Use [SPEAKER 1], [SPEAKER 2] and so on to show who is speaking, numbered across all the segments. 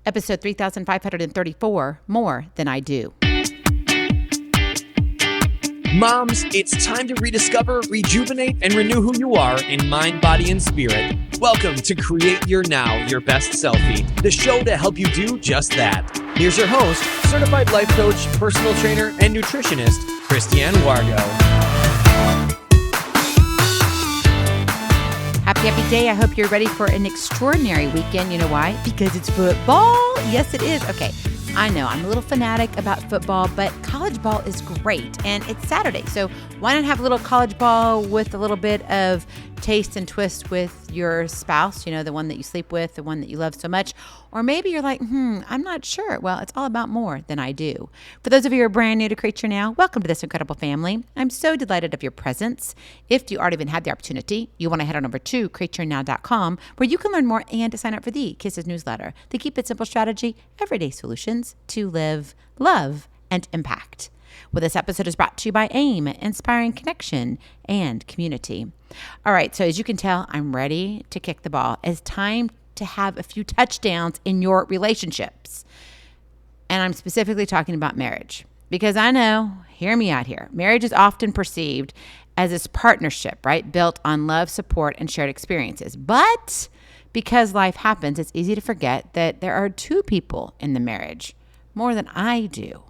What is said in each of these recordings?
[SPEAKER 1] episode 3534, More Than I Do.
[SPEAKER 2] Moms, it's time to rediscover, rejuvenate, and renew who you are in mind, body, and spirit. Welcome to Create Your Now, Your Best Selfie, the show to help you do just that. Here's your host, certified life coach, personal trainer, and nutritionist, Christiane Wargo.
[SPEAKER 1] Happy day. I hope you're ready for an extraordinary weekend. You know why? Because it's football. Yes, it is. Okay. I know I'm a little fanatic about football, but college ball is great, and it's Saturday. So why not have a little college ball with a little bit of taste and twist with your spouse, you know, the one that you sleep with, the one that you love so much. Or maybe you're like, I'm not sure. Well, it's all about more than I do. For those of you who are brand new to Create Your Now, welcome to this incredible family. I'm so delighted of your presence. If you already even had the opportunity, you want to head on over to createyournow.com where you can learn more and to sign up for the Kisses newsletter, the Keep It Simple strategy, everyday solutions to live, love, and impact. Well, this episode is brought to you by AIM, Inspiring Connection and Community. All right, so as you can tell, I'm ready to kick the ball. It's time to have a few touchdowns in your relationships. And I'm specifically talking about marriage because I know, hear me out here, marriage is often perceived as this partnership, right? Built on love, support, and shared experiences. But because life happens, it's easy to forget that there are two people in the marriage, more than I do.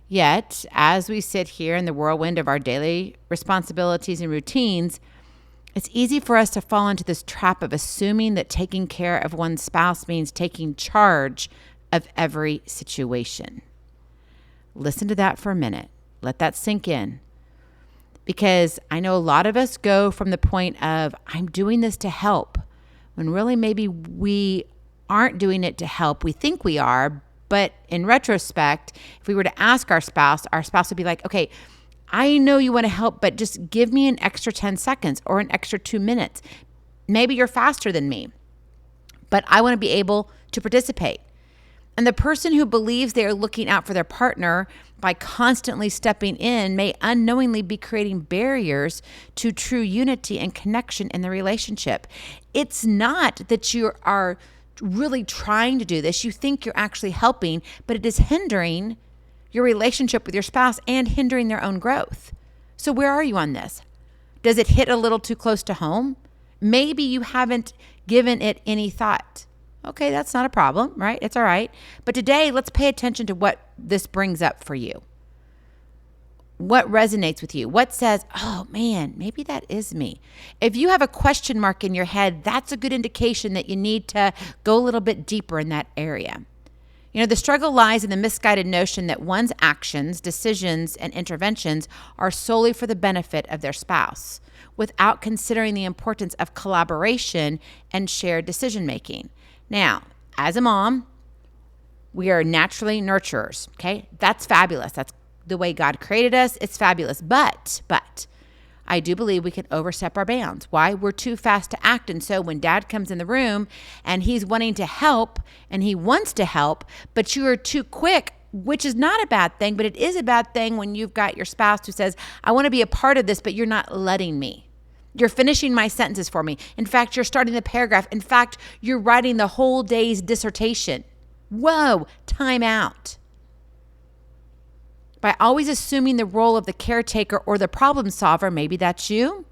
[SPEAKER 1] Yet, as we sit here in the whirlwind of our daily responsibilities and routines, it's easy for us to fall into this trap of assuming that taking care of one's spouse means taking charge of every situation. Listen to that for a minute. Let that sink in. Because I know a lot of us go from the point of, I'm doing this to help, when really maybe we aren't doing it to help. We think we are, but in retrospect, if we were to ask our spouse would be like, okay, I know you want to help, but just give me an extra 10 seconds or an extra 2 minutes. Maybe you're faster than me, but I want to be able to participate. And the person who believes they are looking out for their partner by constantly stepping in may unknowingly be creating barriers to true unity and connection in the relationship. It's not that you are really trying to do this. You think you're actually helping, but it is hindering your relationship with your spouse and hindering their own growth. So where are you on this? Does it hit a little too close to home? Maybe you haven't given it any thought. Okay, that's not a problem, right? It's all right. But today, let's pay attention to what this brings up for you. What resonates with you? What says, oh man, maybe that is me? If you have a question mark in your head, that's a good indication that you need to go a little bit deeper in that area. You know, the struggle lies in the misguided notion that one's actions, decisions, and interventions are solely for the benefit of their spouse, without considering the importance of collaboration and shared decision-making. Now, as a mom, we are naturally nurturers, okay? That's fabulous. That's the way God created us. It's fabulous. But I do believe we can overstep our bounds. Why? We're too fast to act. And so when dad comes in the room and he's wanting to help and he wants to help, but you are too quick, which is not a bad thing, but it is a bad thing when you've got your spouse who says, I want to be a part of this, but you're not letting me. You're finishing my sentences for me. In fact, you're starting the paragraph. In fact, you're writing the whole day's dissertation. Whoa, time out. By always assuming the role of the caretaker or the problem solver, maybe that's you.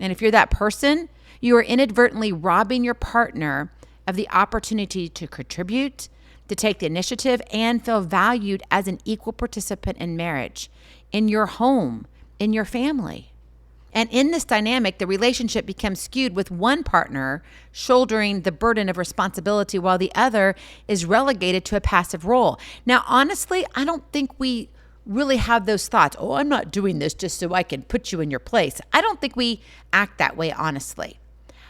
[SPEAKER 1] And if you're that person, you are inadvertently robbing your partner of the opportunity to contribute, to take the initiative, and feel valued as an equal participant in marriage, in your home, in your family. And in this dynamic, the relationship becomes skewed with one partner shouldering the burden of responsibility while the other is relegated to a passive role. Now, honestly, I don't think we really have those thoughts. Oh, I'm not doing this just so I can put you in your place. I don't think we act that way, honestly.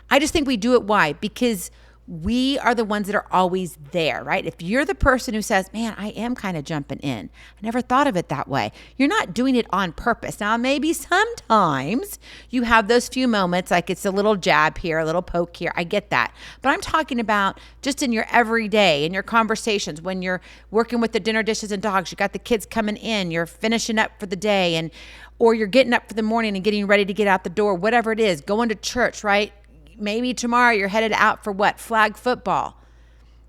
[SPEAKER 1] I just think we do it. Why? Because we are the ones that are always there, right? If you're the person who says, man, I am kind of jumping in. I never thought of it that way. You're not doing it on purpose. Now, maybe sometimes you have those few moments, like it's a little jab here, a little poke here. I get that. But I'm talking about just in your everyday, in your conversations, when you're working with the dinner dishes and dogs, you got the kids coming in, you're finishing up for the day, or you're getting up for the morning and getting ready to get out the door, whatever it is, going to church, right? Maybe tomorrow you're headed out for what? Flag football.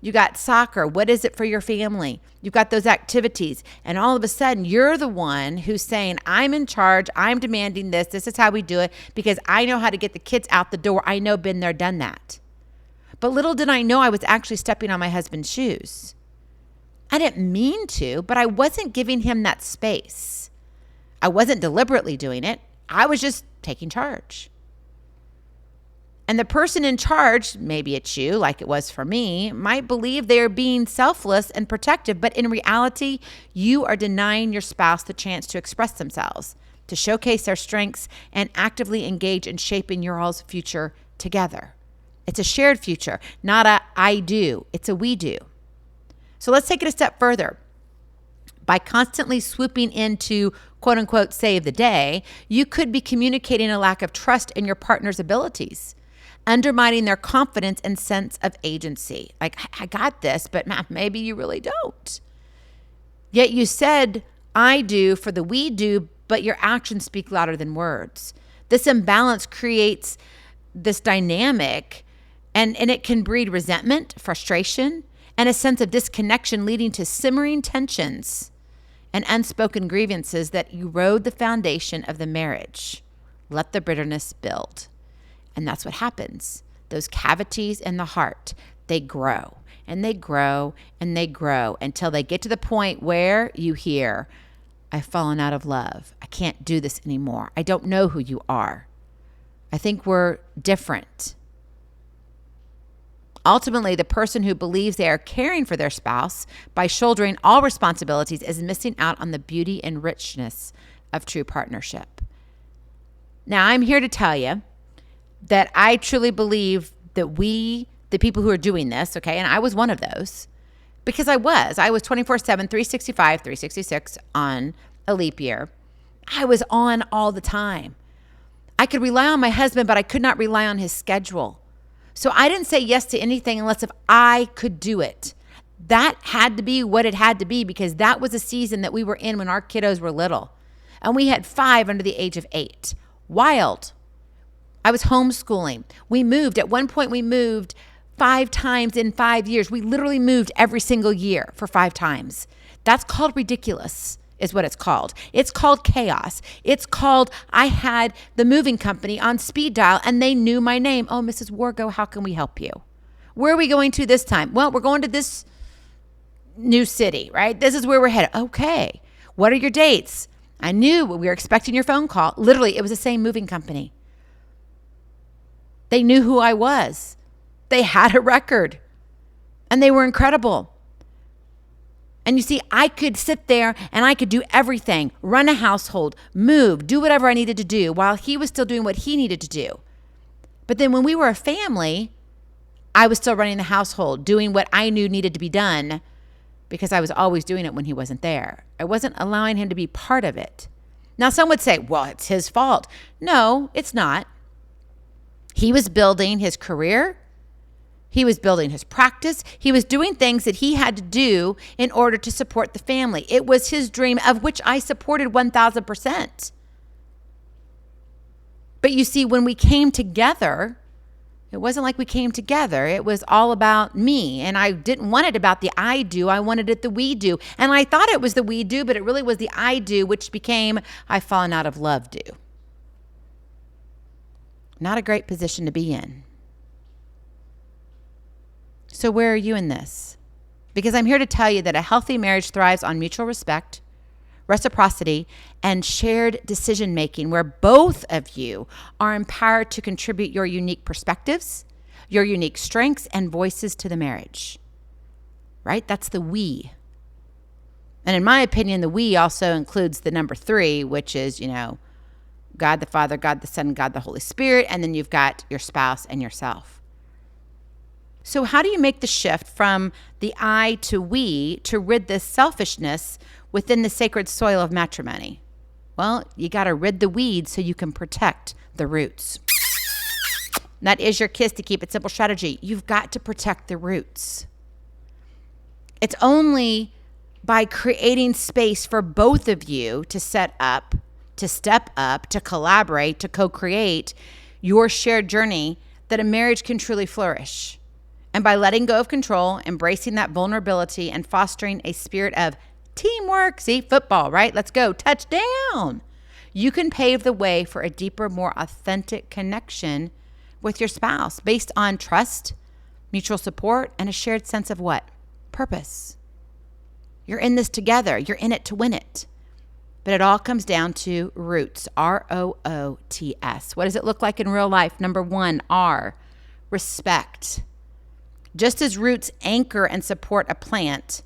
[SPEAKER 1] You got soccer. What is it for your family? You've got those activities. And all of a sudden, you're the one who's saying, I'm in charge. I'm demanding this. This is how we do it because I know how to get the kids out the door. I know, been there, done that. But little did I know I was actually stepping on my husband's shoes. I didn't mean to, but I wasn't giving him that space. I wasn't deliberately doing it. I was just taking charge. And the person in charge, maybe it's you, like it was for me, might believe they're being selfless and protective, but in reality, you are denying your spouse the chance to express themselves, to showcase their strengths, and actively engage in shaping your all's future together. It's a shared future, not a I do. It's a we do. So let's take it a step further. By constantly swooping in to quote unquote save the day, you could be communicating a lack of trust in your partner's abilities, undermining their confidence and sense of agency. Like, I got this, but maybe you really don't. Yet you said, I do for the we do, but your actions speak louder than words. This imbalance creates this dynamic, and it can breed resentment, frustration, and a sense of disconnection, leading to simmering tensions and unspoken grievances that erode the foundation of the marriage. Let the bitterness build. And that's what happens. Those cavities in the heart, they grow and they grow and they grow until they get to the point where you hear, I've fallen out of love. I can't do this anymore. I don't know who you are. I think we're different. Ultimately, the person who believes they are caring for their spouse by shouldering all responsibilities is missing out on the beauty and richness of true partnership. Now, I'm here to tell you that I truly believe that we, the people who are doing this, okay, and I was one of those, because I was 24/7, 365, 366 on a leap year. I was on all the time. I could rely on my husband, but I could not rely on his schedule. So I didn't say yes to anything unless if I could do it. That had to be what it had to be, because that was a season that we were in when our kiddos were little. And we had 5 under the age of 8. Wild. I was homeschooling. We moved. At one point, we moved 5 times in 5 years. We literally moved every single year for 5 times. That's called ridiculous, is what it's called. It's called chaos. It's called, I had the moving company on speed dial and they knew my name. Oh, Mrs. Wargo, how can we help you? Where are we going to this time? Well, we're going to this new city, right? This is where we're headed. Okay. What are your dates? I knew we were expecting your phone call. Literally, it was the same moving company. They knew who I was. They had a record and they were incredible. And you see, I could sit there and I could do everything, run a household, move, do whatever I needed to do while he was still doing what he needed to do. But then when we were a family, I was still running the household, doing what I knew needed to be done because I was always doing it when he wasn't there. I wasn't allowing him to be part of it. Now, some would say, well, it's his fault. No, it's not. He was building his career. He was building his practice. He was doing things that he had to do in order to support the family. It was his dream, of which I supported 1,000%. But you see, when we came together, it wasn't like we came together. It was all about me. And I didn't want it about the I do. I wanted it the we do. And I thought it was the we do, but it really was the I do, which became I've fallen out of love do. Not a great position to be in. So where are you in this? Because I'm here to tell you that a healthy marriage thrives on mutual respect, reciprocity, and shared decision-making, where both of you are empowered to contribute your unique perspectives, your unique strengths, and voices to the marriage. Right? That's the we. And in my opinion, the we also includes the number 3, which is, God the Father, God the Son, God the Holy Spirit, and then you've got your spouse and yourself. So how do you make the shift from the I to we to rid this selfishness within the sacred soil of matrimony? Well, you got to rid the weeds so you can protect the roots. That is your KISS to keep it simple strategy. You've got to protect the roots. It's only by creating space for both of you to set up, to step up, to collaborate, to co-create your shared journey that a marriage can truly flourish. And by letting go of control, embracing that vulnerability, and fostering a spirit of teamwork, see, football, right? Let's go, touchdown. You can pave the way for a deeper, more authentic connection with your spouse based on trust, mutual support, and a shared sense of what? Purpose. You're in this together. You're in it to win it. But it all comes down to roots, ROOTS. What does it look like in real life? Number 1, R, respect. Just as roots anchor and support a plant,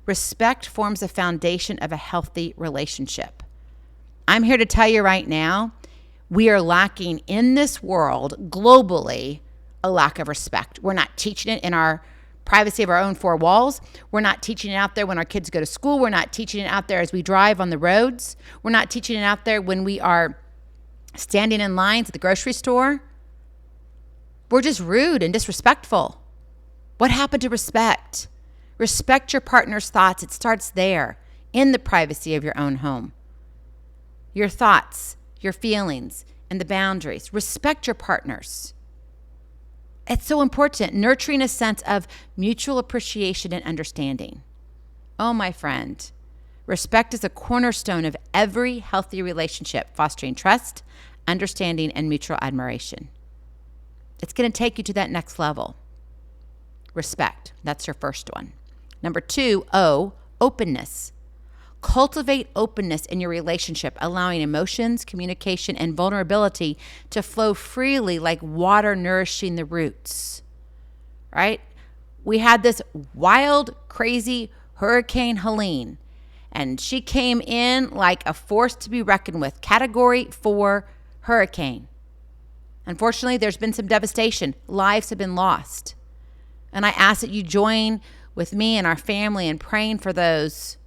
[SPEAKER 1] respect forms the foundation of a healthy relationship. I'm here to tell you right now, we are lacking in this world globally a lack of respect. We're not teaching it in our privacy of our own 4 walls. We're not teaching it out there when our kids go to school. We're not teaching it out there as we drive on the roads. We're not teaching it out there when we are standing in lines at the grocery store. We're just rude and disrespectful. What happened to respect? Respect your partner's thoughts. It starts there, in the privacy of your own home. Your thoughts, your feelings, and the boundaries. Respect your partners. It's so important, nurturing a sense of mutual appreciation and understanding. Oh, my friend, respect is a cornerstone of every healthy relationship, fostering trust, understanding, and mutual admiration. It's going to take you to that next level. Respect, that's your first one. Number 2, O, openness. Cultivate openness in your relationship, allowing emotions, communication, and vulnerability to flow freely like water nourishing the roots, right? We had this wild, crazy Hurricane Helene, and she came in like a force to be reckoned with, Category 4 hurricane. Unfortunately, there's been some devastation. Lives have been lost. And I ask that you join with me and our family in praying for those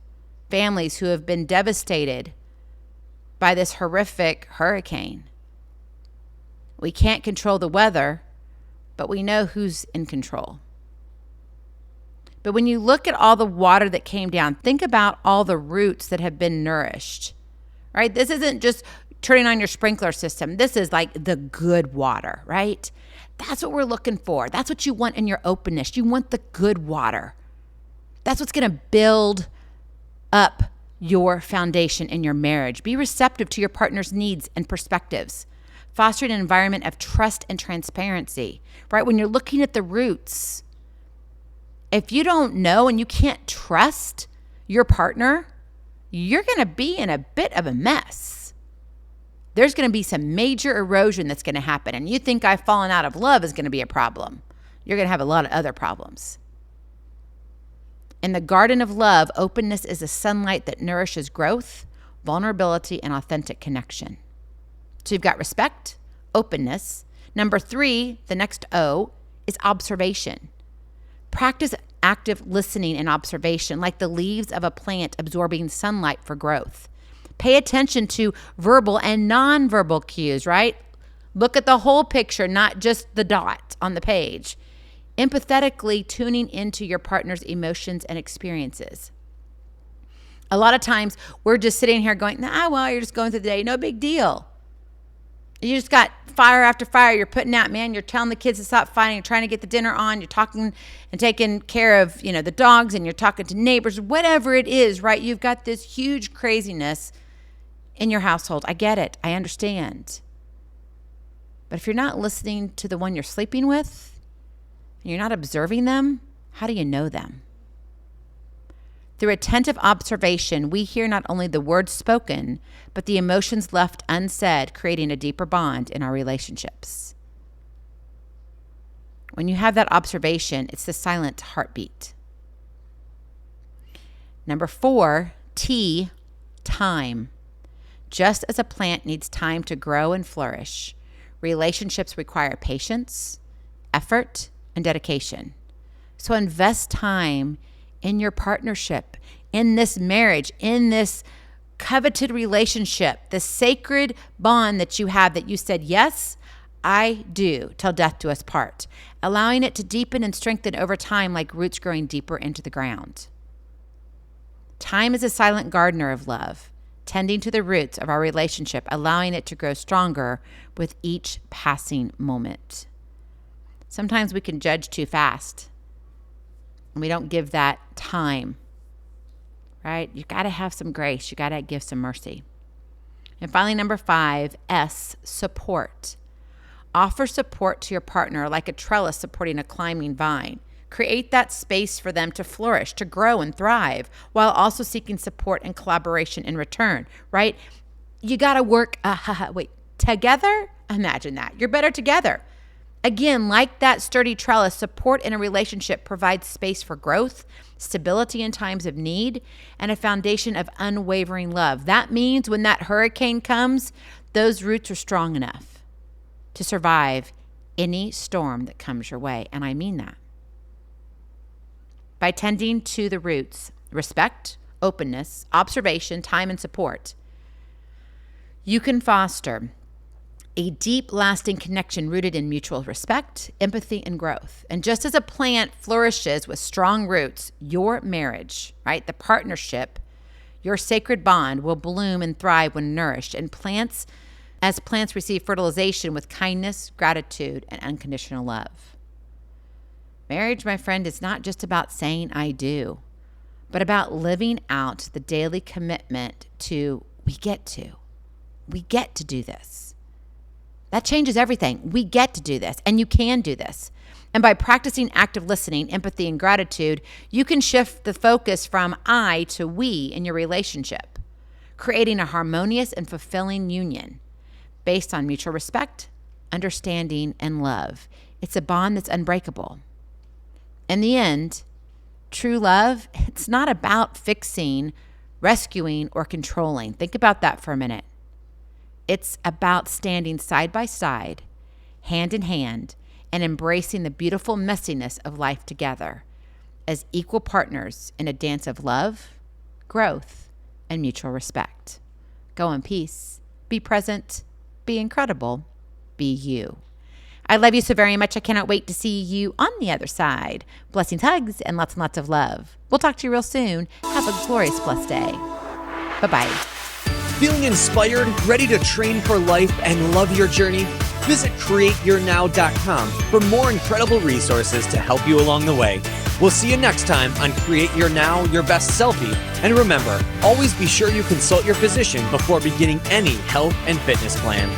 [SPEAKER 1] families who have been devastated by this horrific hurricane. We can't control the weather, but we know who's in control. But when you look at all the water that came down, think about all the roots that have been nourished, right? This isn't just turning on your sprinkler system. This is like the good water, right? That's what we're looking for. That's what you want in your openness. You want the good water. That's what's going to build up your foundation in your marriage. Be receptive to your partner's needs and perspectives. Fostering an environment of trust and transparency, right? When you're looking at the roots, if you don't know and you can't trust your partner, you're going to be in a bit of a mess. There's going to be some major erosion that's going to happen. And you think I've fallen out of love is going to be a problem. You're going to have a lot of other problems. In the garden of love, openness is a sunlight that nourishes growth, vulnerability, and authentic connection. So you've got respect, openness. Number 3, the next O, is observation. Practice active listening and observation, like the leaves of a plant absorbing sunlight for growth. Pay attention to verbal and nonverbal cues, right? Look at the whole picture, not just the dot on the page. Empathetically tuning into your partner's emotions and experiences. A lot of times we're just sitting here going, well, you're just going through the day. No big deal. You just got fire after fire you're putting out, man. You're telling the kids to stop fighting. You're trying to get the dinner on. You're talking and taking care of, the dogs, and you're talking to neighbors, whatever it is, right? You've got this huge craziness in your household. I get it. I understand. But if you're not listening to the one you're sleeping with, and you're not observing them, how do you know them? Through attentive observation, we hear not only the words spoken, but the emotions left unsaid, creating a deeper bond in our relationships. When you have that observation, it's the silent heartbeat. Number 4, T, time. Just as a plant needs time to grow and flourish, relationships require patience, effort, and dedication. So invest time in your partnership, in this marriage, in this coveted relationship, the sacred bond that you have that you said, yes, I do, till death do us part, allowing it to deepen and strengthen over time like roots growing deeper into the ground. Time is a silent gardener of love, tending to the roots of our relationship, allowing it to grow stronger with each passing moment. Sometimes we can judge too fast, and we don't give that time, right? You got to have some grace. You got to give some mercy. And finally, number 5, S, support. Offer support to your partner like a trellis supporting a climbing vine. Create that space for them to flourish, to grow and thrive, while also seeking support and collaboration in return, right? You got to work, together? Imagine that. You're better together. Again, like that sturdy trellis, support in a relationship provides space for growth, stability in times of need, and a foundation of unwavering love. That means when that hurricane comes, those roots are strong enough to survive any storm that comes your way. And I mean that. By tending to the roots, respect, openness, observation, time, and support, you can foster a deep, lasting connection rooted in mutual respect, empathy, and growth. And just as a plant flourishes with strong roots, your marriage, right, the partnership, your sacred bond will bloom and thrive when nourished. And plants receive fertilization with kindness, gratitude, and unconditional love. Marriage, my friend, is not just about saying I do, but about living out the daily commitment to we get to do this. That changes everything. We get to do this, and you can do this. And by practicing active listening, empathy, and gratitude, you can shift the focus from I to we in your relationship, creating a harmonious and fulfilling union based on mutual respect, understanding, and love. It's a bond that's unbreakable. In the end, true love, it's not about fixing, rescuing, or controlling. Think about that for a minute. It's about standing side by side, hand in hand, and embracing the beautiful messiness of life together as equal partners in a dance of love, growth, and mutual respect. Go in peace, be present, be incredible, be you. I love you so very much. I cannot wait to see you on the other side. Blessings, hugs, and lots of love. We'll talk to you real soon. Have a glorious, blessed day. Bye-bye.
[SPEAKER 2] Feeling inspired, ready to train for life and love your journey? Visit createyournow.com for more incredible resources to help you along the way. We'll see you next time on Create Your Now, Your Best Selfie. And remember, always be sure you consult your physician before beginning any health and fitness plan.